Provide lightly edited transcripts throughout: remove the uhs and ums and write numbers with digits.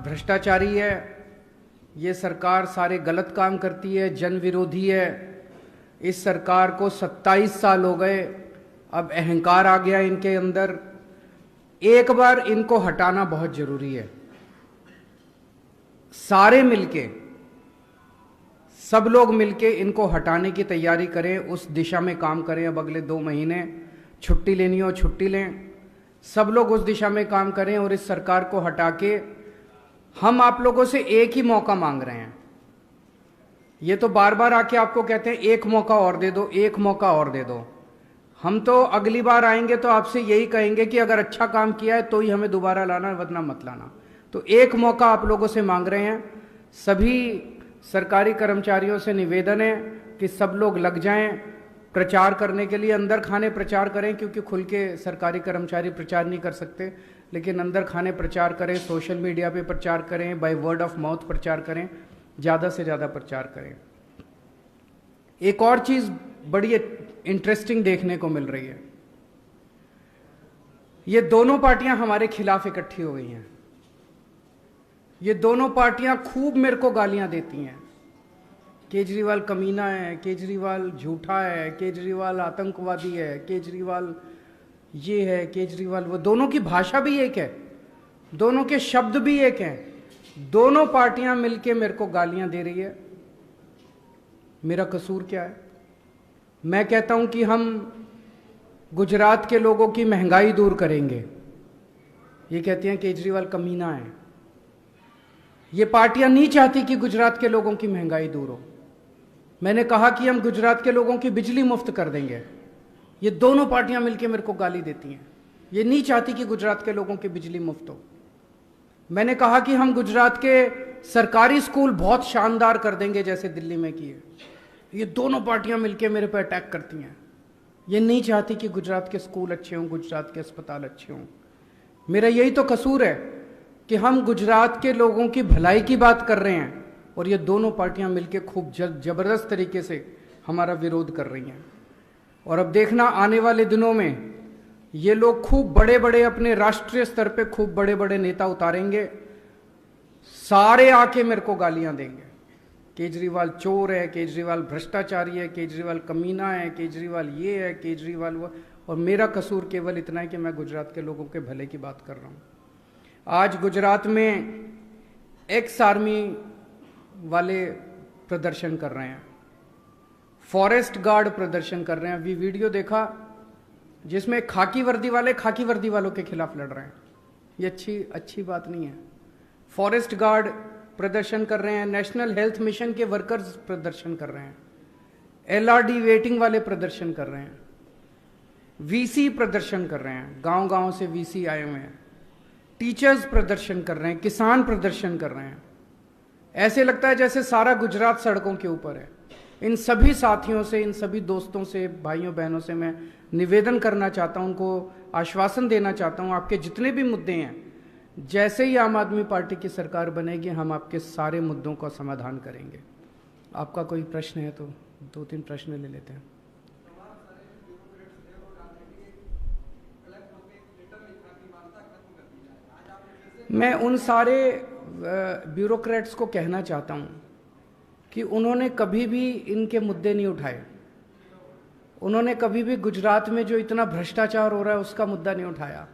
भ्रष्टाचारी है, ये सरकार सारे गलत काम करती है, जन विरोधी है। इस सरकार को 27 साल हो गए, अब अहंकार आ गया इनके अंदर। एक बार इनको हटाना बहुत जरूरी है। सारे मिलके, सब लोग मिलके इनको हटाने की तैयारी करें, उस दिशा में काम करें। अब अगले 2 महीने छुट्टी लेनी हो छुट्टी लें, सब लोग उस दिशा में काम करें और इस सरकार को हटा के हम आप लोगों से एक ही मौका मांग रहे हैं। ये तो बार बार आके आपको कहते हैं एक मौका और दे दो, एक मौका और दे दो। हम तो अगली बार आएंगे तो आपसे यही कहेंगे कि अगर अच्छा काम किया है तो ही हमें दोबारा लाना, वरना मत लाना। तो एक मौका आप लोगों से मांग रहे हैं। सभी सरकारी कर्मचारियों से निवेदन है कि सब लोग लग जाएं प्रचार करने के लिए। अंदर खाने प्रचार करें, क्योंकि खुल के सरकारी कर्मचारी प्रचार नहीं कर सकते, लेकिन अंदर खाने प्रचार करें, सोशल मीडिया पे प्रचार करें, बाय वर्ड ऑफ माउथ प्रचार करें, ज़्यादा से ज़्यादा प्रचार करें। एक और चीज़ बड़ी इंटरेस्टिंग देखने को मिल रही है, ये दोनों पार्टियां हमारे खिलाफ इकट्ठी हो गई हैं। ये दोनों पार्टियां खूब मेरे को गालियां देती हैं। केजरीवाल कमीना है, केजरीवाल झूठा है, केजरीवाल आतंकवादी है, केजरीवाल ये है, केजरीवाल वो। दोनों की भाषा भी एक है, दोनों के शब्द भी एक हैं। दोनों पार्टियां मिलके मेरे को गालियां दे रही है। मेरा कसूर क्या है? मैं कहता हूं कि हम गुजरात के लोगों की महंगाई दूर करेंगे, ये कहती हैं केजरीवाल कमीना है। ये पार्टियां नहीं चाहती कि गुजरात के लोगों की महंगाई दूर हो। मैंने कहा कि हम गुजरात के लोगों की बिजली मुफ्त कर देंगे, ये दोनों पार्टियां मिलकर मेरे को गाली देती हैं। ये नहीं चाहती कि गुजरात के लोगों की बिजली मुफ्त हो। मैंने कहा कि हम गुजरात के सरकारी स्कूल बहुत शानदार कर देंगे जैसे दिल्ली में किए। ये दोनों पार्टियां मिलकर मेरे पर अटैक करती हैं। ये नहीं चाहती कि गुजरात के स्कूल अच्छे हों, गुजरात के अस्पताल अच्छे हों। मेरा यही तो कसूर है कि हम गुजरात के लोगों की भलाई की बात कर रहे हैं और ये दोनों पार्टियां मिलकर खूब जबरदस्त तरीके से हमारा विरोध कर रही हैं। और अब देखना आने वाले दिनों में ये लोग खूब बड़े बड़े अपने राष्ट्रीय स्तर पे खूब बड़े बड़े नेता उतारेंगे, सारे आके मेरे को गालियां देंगे। केजरीवाल चोर है, केजरीवाल भ्रष्टाचारी है, केजरीवाल कमीना है, केजरीवाल ये है, केजरीवाल वो। और मेरा कसूर केवल इतना है कि मैं गुजरात के लोगों के भले की बात कर रहा हूँ। आज गुजरात में एक्स आर्मी वाले प्रदर्शन कर रहे हैं, फॉरेस्ट गार्ड प्रदर्शन कर रहे हैं। अभी वीडियो देखा जिसमें खाकी वर्दी वाले खाकी वर्दी वालों के खिलाफ लड़ रहे हैं। ये अच्छी बात नहीं है। फॉरेस्ट गार्ड प्रदर्शन कर रहे हैं, नेशनल हेल्थ मिशन के वर्कर्स प्रदर्शन कर रहे हैं, एलआरडी वेटिंग वाले प्रदर्शन कर रहे हैं, वीसी प्रदर्शन कर रहे हैं, गांव गांव से वीसी आए हुए हैं, टीचर्स प्रदर्शन कर रहे हैं, किसान प्रदर्शन कर रहे हैं। ऐसे लगता है जैसे सारा गुजरात सड़कों के ऊपर है। इन सभी साथियों से, इन सभी दोस्तों से, भाइयों बहनों से मैं निवेदन करना चाहता हूं, उनको आश्वासन देना चाहता हूं, आपके जितने भी मुद्दे हैं, जैसे ही आम आदमी पार्टी की सरकार बनेगी हम आपके सारे मुद्दों का समाधान करेंगे। आपका कोई प्रश्न है तो 2-3 प्रश्न ले लेते हैं। मैं उन सारे ब्यूरोक्रेट्स को कहना चाहता हूं कि उन्होंने कभी भी इनके मुद्दे नहीं उठाए। उन्होंने कभी भी गुजरात में जो इतना भ्रष्टाचार हो रहा है उसका मुद्दा नहीं उठाया।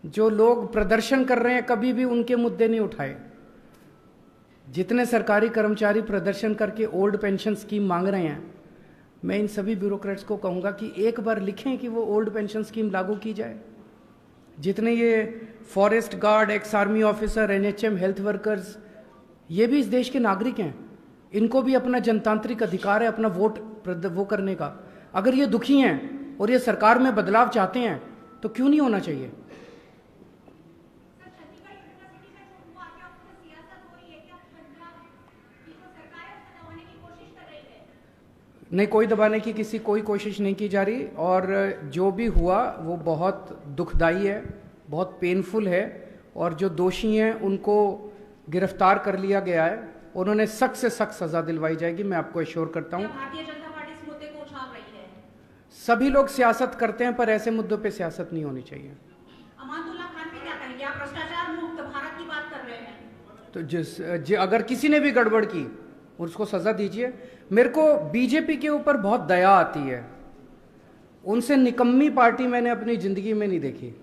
जो लोग प्रदर्शन कर रहे हैं कभी भी उनके मुद्दे नहीं उठाए। जितने सरकारी कर्मचारी प्रदर्शन करके ओल्ड पेंशन स्कीम मांग रहे हैं, मैं इन सभी ब्यूरोक्रेट्स को कहूंगा कि एक बार लिखें कि वो ओल्ड पेंशन स्कीम लागू की जाए। जितने ये forest guard, ex army officer, NHM, health workers, ये भी इस देश के नागरिक हैं। इनको भी अपना जनतांत्रिक अधिकार है अपना वोट वो करने का। अगर ये दुखी हैं और ये सरकार में बदलाव चाहते हैं तो क्यों नहीं होना चाहिए? नहीं, कोई दबाने की कोई कोशिश नहीं की जा रही। और जो भी हुआ वो बहुत दुखदाई है, बहुत पेनफुल है। और जो दोषी हैं उनको गिरफ्तार कर लिया गया है, उन्होंने सख्त से सख्त सजा दिलवाई जाएगी, मैं आपको एश्योर करता हूं। भारतीय जनता पार्टी इस मुद्दे को उछाल रही है। सभी लोग सियासत करते हैं पर ऐसे मुद्दों पे सियासत नहीं होनी चाहिए। अमानुल्लाह खान भी क्या कहेंगे? आप भ्रष्टाचार मुक्त भारत की बात कर रहे हैं। तो अगर किसी ने भी गड़बड़ की उसको सजा दीजिए। मेरे को बीजेपी के ऊपर बहुत दया आती है। उनसे निकम्मी पार्टी मैंने अपनी जिंदगी में नहीं देखी।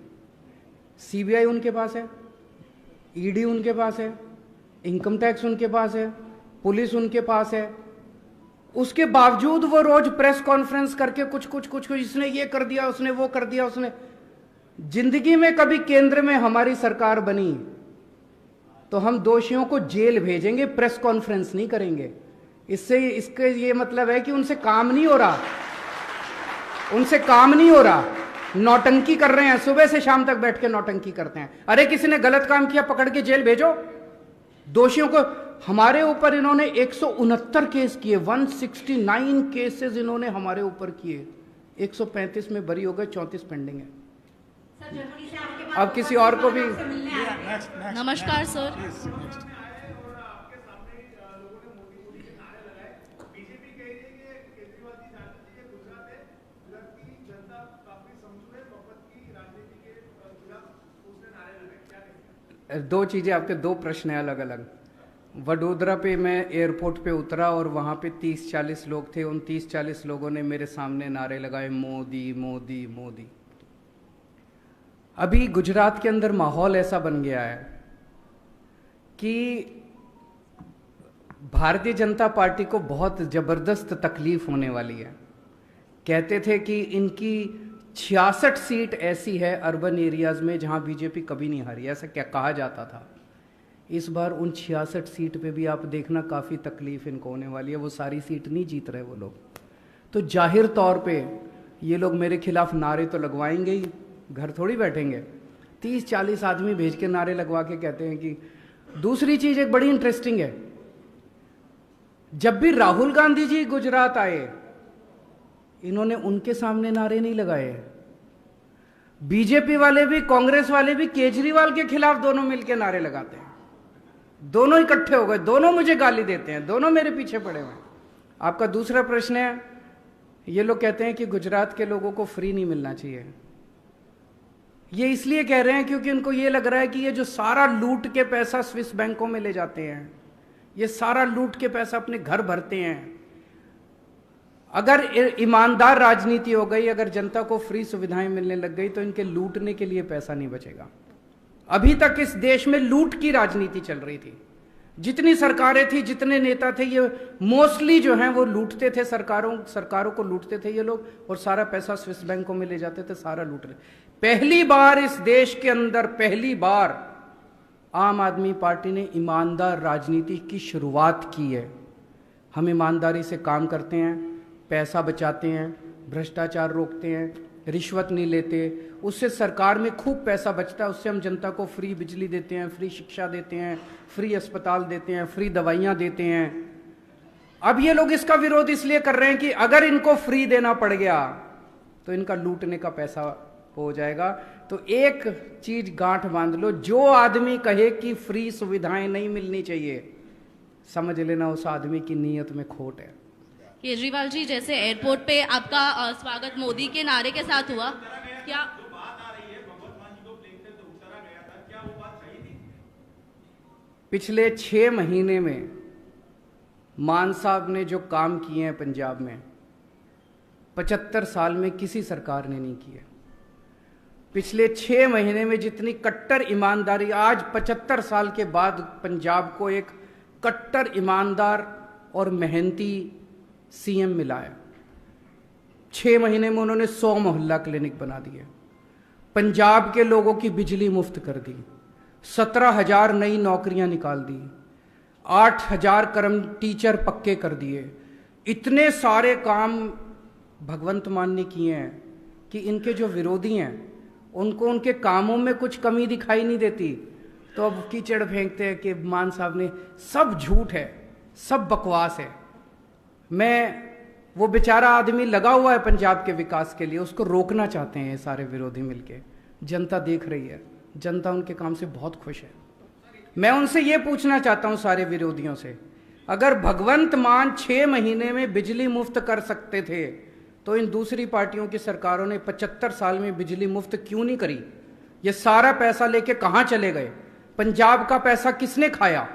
सीबीआई उनके पास है, ईडी उनके पास है, इनकम टैक्स उनके पास है, पुलिस उनके पास है। उसके बावजूद वो रोज प्रेस कॉन्फ्रेंस करके कुछ इसने ये कर दिया, उसने वो कर दिया, उसने। जिंदगी में कभी केंद्र में हमारी सरकार बनी तो हम दोषियों को जेल भेजेंगे, प्रेस कॉन्फ्रेंस नहीं करेंगे। इसके ये मतलब है कि उनसे काम नहीं हो रहा, उनसे काम नहीं हो रहा, नौटंकी कर रहे हैं, सुबह से शाम तक बैठ के नौटंकी करते हैं। अरे किसी ने गलत काम किया, पकड़ के जेल भेजो दोषियों को। हमारे ऊपर इन्होंने 169 केस किए, 169 केसेस इन्होंने हमारे ऊपर किए। 135 में बरी हो गए, 34 पेंडिंग है। सर, जर्मनी से आपके पास अब किसी और को भी। नमस्कार सर। दो चीजें आपके, दो प्रश्न हैं अलग अलग। वडोदरा पे मैं एयरपोर्ट पे उतरा और वहां पे 30-40 लोग थे। उन 30-40 लोगों ने मेरे सामने नारे लगाए, मोदी मोदी मोदी। अभी गुजरात के अंदर माहौल ऐसा बन गया है कि भारतीय जनता पार्टी को बहुत जबरदस्त तकलीफ होने वाली है। कहते थे कि इनकी 66 सीट ऐसी है अर्बन एरियाज में जहां बीजेपी कभी नहीं हारी, ऐसा क्या कहा जाता था। इस बार उन 66 सीट पे भी आप देखना काफ़ी तकलीफ इनको होने वाली है। वो सारी सीट नहीं जीत रहे वो लोग। तो जाहिर तौर पे ये लोग मेरे खिलाफ नारे तो लगवाएंगे ही, घर थोड़ी बैठेंगे। 30-40 आदमी भेज के नारे लगवा के कहते हैं कि। दूसरी चीज एक बड़ी इंटरेस्टिंग है, जब भी राहुल गांधी जी गुजरात आए इन्होंने उनके सामने नारे नहीं लगाए। बीजेपी वाले भी, कांग्रेस वाले भी केजरीवाल के खिलाफ दोनों मिलकर नारे लगाते हैं। दोनों इकट्ठे हो गए, दोनों मुझे गाली देते हैं, दोनों मेरे पीछे पड़े हुए हैं। आपका दूसरा प्रश्न है, ये लोग कहते हैं कि गुजरात के लोगों को फ्री नहीं मिलना चाहिए। ये इसलिए कह रहे हैं क्योंकि उनको ये लग रहा है कि ये जो सारा लूट के पैसा स्विस बैंकों में ले जाते हैं, ये सारा लूट के पैसा अपने घर भरते हैं। अगर ईमानदार राजनीति हो गई, अगर जनता को फ्री सुविधाएं मिलने लग गई तो इनके लूटने के लिए पैसा नहीं बचेगा। अभी तक इस देश में लूट की राजनीति चल रही थी। जितनी सरकारें थी, जितने नेता थे, ये मोस्टली जो हैं वो लूटते थे, सरकारों को लूटते थे ये लोग, और सारा पैसा स्विस बैंकों में ले जाते थे, सारा लूट रहे। पहली बार इस देश के अंदर, पहली बार आम आदमी पार्टी ने ईमानदार राजनीति की शुरुआत की है। हम ईमानदारी से काम करते हैं, पैसा बचाते हैं, भ्रष्टाचार रोकते हैं, रिश्वत नहीं लेते, उससे सरकार में खूब पैसा बचता है। उससे हम जनता को फ्री बिजली देते हैं, फ्री शिक्षा देते हैं, फ्री अस्पताल देते हैं, फ्री दवाइयाँ देते हैं। अब ये लोग इसका विरोध इसलिए कर रहे हैं कि अगर इनको फ्री देना पड़ गया तो इनका लूटने का पैसा हो जाएगा। तो एक चीज गांठ बांध लो, जो आदमी कहे कि फ्री सुविधाएं नहीं मिलनी चाहिए, समझ लेना उस आदमी की नीयत में खोट है। केजरीवाल जी, जैसे एयरपोर्ट पे आपका स्वागत मोदी के नारे के साथ हुआ, क्या पिछले 6 महीने में मान साहब ने जो काम किए हैं पंजाब में, 75 साल में किसी सरकार ने नहीं किए। पिछले 6 महीने में जितनी कट्टर ईमानदारी, आज 75 साल के बाद पंजाब को एक कट्टर ईमानदार और मेहनती सीएम मिला है। 6 महीने में उन्होंने 100 मोहल्ला क्लिनिक बना दिए, पंजाब के लोगों की बिजली मुफ्त कर दी, 17,000 नई नौकरियां निकाल दी, 8,000 टीचर पक्के कर दिए। इतने सारे काम भगवंत मान ने किए हैं कि इनके जो विरोधी हैं उनको उनके कामों में कुछ कमी दिखाई नहीं देती। तो अब कीचड़ फेंकते हैं कि मान साहब ने, सब झूठ है, सब बकवास है। वो बेचारा आदमी लगा हुआ है पंजाब के विकास के लिए, उसको रोकना चाहते हैं ये सारे विरोधी मिलके। जनता देख रही है, जनता उनके काम से बहुत खुश है। मैं उनसे ये पूछना चाहता हूं सारे विरोधियों से, अगर भगवंत मान 6 महीने में बिजली मुफ्त कर सकते थे तो इन दूसरी पार्टियों की सरकारों ने 75 साल में बिजली मुफ्त क्यों नहीं करी? ये सारा पैसा लेके कहां चले गए? पंजाब का पैसा किसने खाया?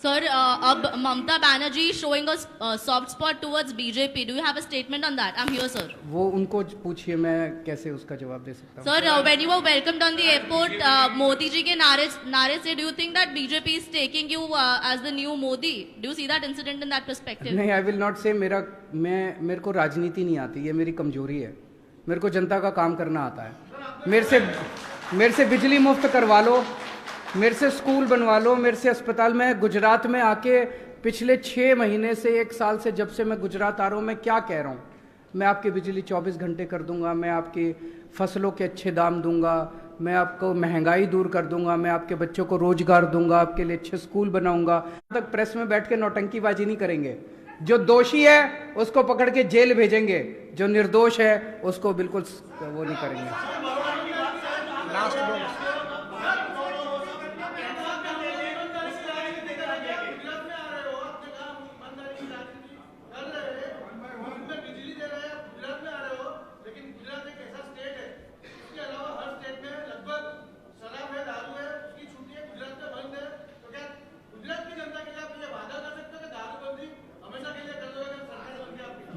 Sir, अब Mamta Banerjee is showing a soft spot towards BJP. Do you have a statement on that? I'm here, sir. वो उनको पूछिए, मैं कैसे उसका जवाब दे सकता हूँ। Sir, when you were welcomed on the airport, Modi ji के नारे से, do you think that BJP is taking you as the new Modi? Do you see that incident in that perspective? नहीं, आई विल नॉट से। मेरे को राजनीति नहीं आती, ये मेरी कमजोरी है। मेरे को जनता का काम करना आता है। मेरे से बिजली मुफ्त करवा लो, मेरे से स्कूल बनवा लो, मेरे से अस्पताल में। गुजरात में आके पिछले 6 महीने से 1 साल से जब से मैं गुजरात आ रहा हूँ, मैं क्या कह रहा हूँ? मैं आपकी बिजली 24 घंटे कर दूंगा, मैं आपकी फसलों के अच्छे दाम दूंगा, मैं आपको महंगाई दूर कर दूंगा, मैं आपके बच्चों को रोजगार दूंगा, आपके लिए अच्छे स्कूल बनाऊंगा। तक प्रेस में बैठ के नौटंकीबाजी नहीं करेंगे। जो दोषी है उसको पकड़ के जेल भेजेंगे, जो निर्दोष है उसको बिल्कुल वो नहीं करेंगे।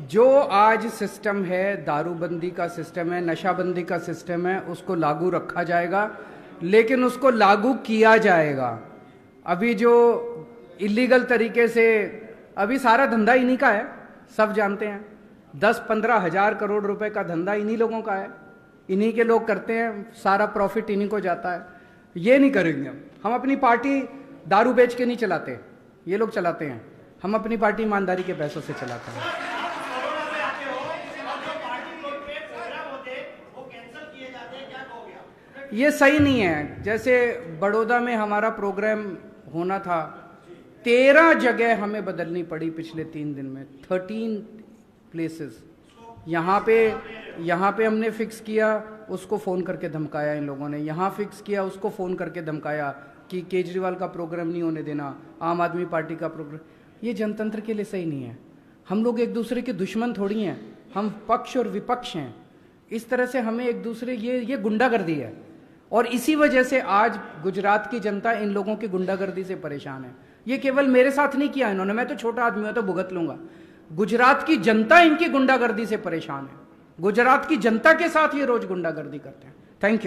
जो आज सिस्टम है, दारूबंदी का सिस्टम है, नशाबंदी का सिस्टम है, उसको लागू रखा जाएगा, लेकिन उसको लागू किया जाएगा। अभी जो इलीगल तरीके से, अभी सारा धंधा इन्हीं का है, सब जानते हैं। 10-15 हजार करोड़ रुपए का धंधा इन्हीं लोगों का है, इन्हीं के लोग करते हैं, सारा प्रॉफिट इन्हीं को जाता है। ये नहीं करेंगे हम अपनी पार्टी दारू बेच के नहीं चलाते, ये लोग चलाते हैं। हम अपनी पार्टी ईमानदारी के पैसों से चलाते हैं। ये सही नहीं है। जैसे बड़ौदा में हमारा प्रोग्राम होना था, 13 जगह हमें बदलनी पड़ी पिछले 3 दिन में, 13 प्लेसेस। यहाँ पे हमने फिक्स किया, उसको फ़ोन करके धमकाया इन लोगों ने। यहाँ फिक्स किया, उसको फ़ोन करके धमकाया कि केजरीवाल का प्रोग्राम नहीं होने देना, आम आदमी पार्टी का प्रोग्राम। ये जनतंत्र के लिए सही नहीं है। हम लोग एक दूसरे के दुश्मन थोड़ी हैं, हम पक्ष और विपक्ष हैं। इस तरह से हमें एक दूसरे, ये गुंडागर्दी है। और इसी वजह से आज गुजरात की जनता इन लोगों की गुंडागर्दी से परेशान है। ये केवल मेरे साथ नहीं किया इन्होंने, मैं तो छोटा आदमी हूं तो भुगत लूंगा। गुजरात की जनता इनकी गुंडागर्दी से परेशान है। गुजरात की जनता के साथ ये रोज गुंडागर्दी करते हैं। Thank you.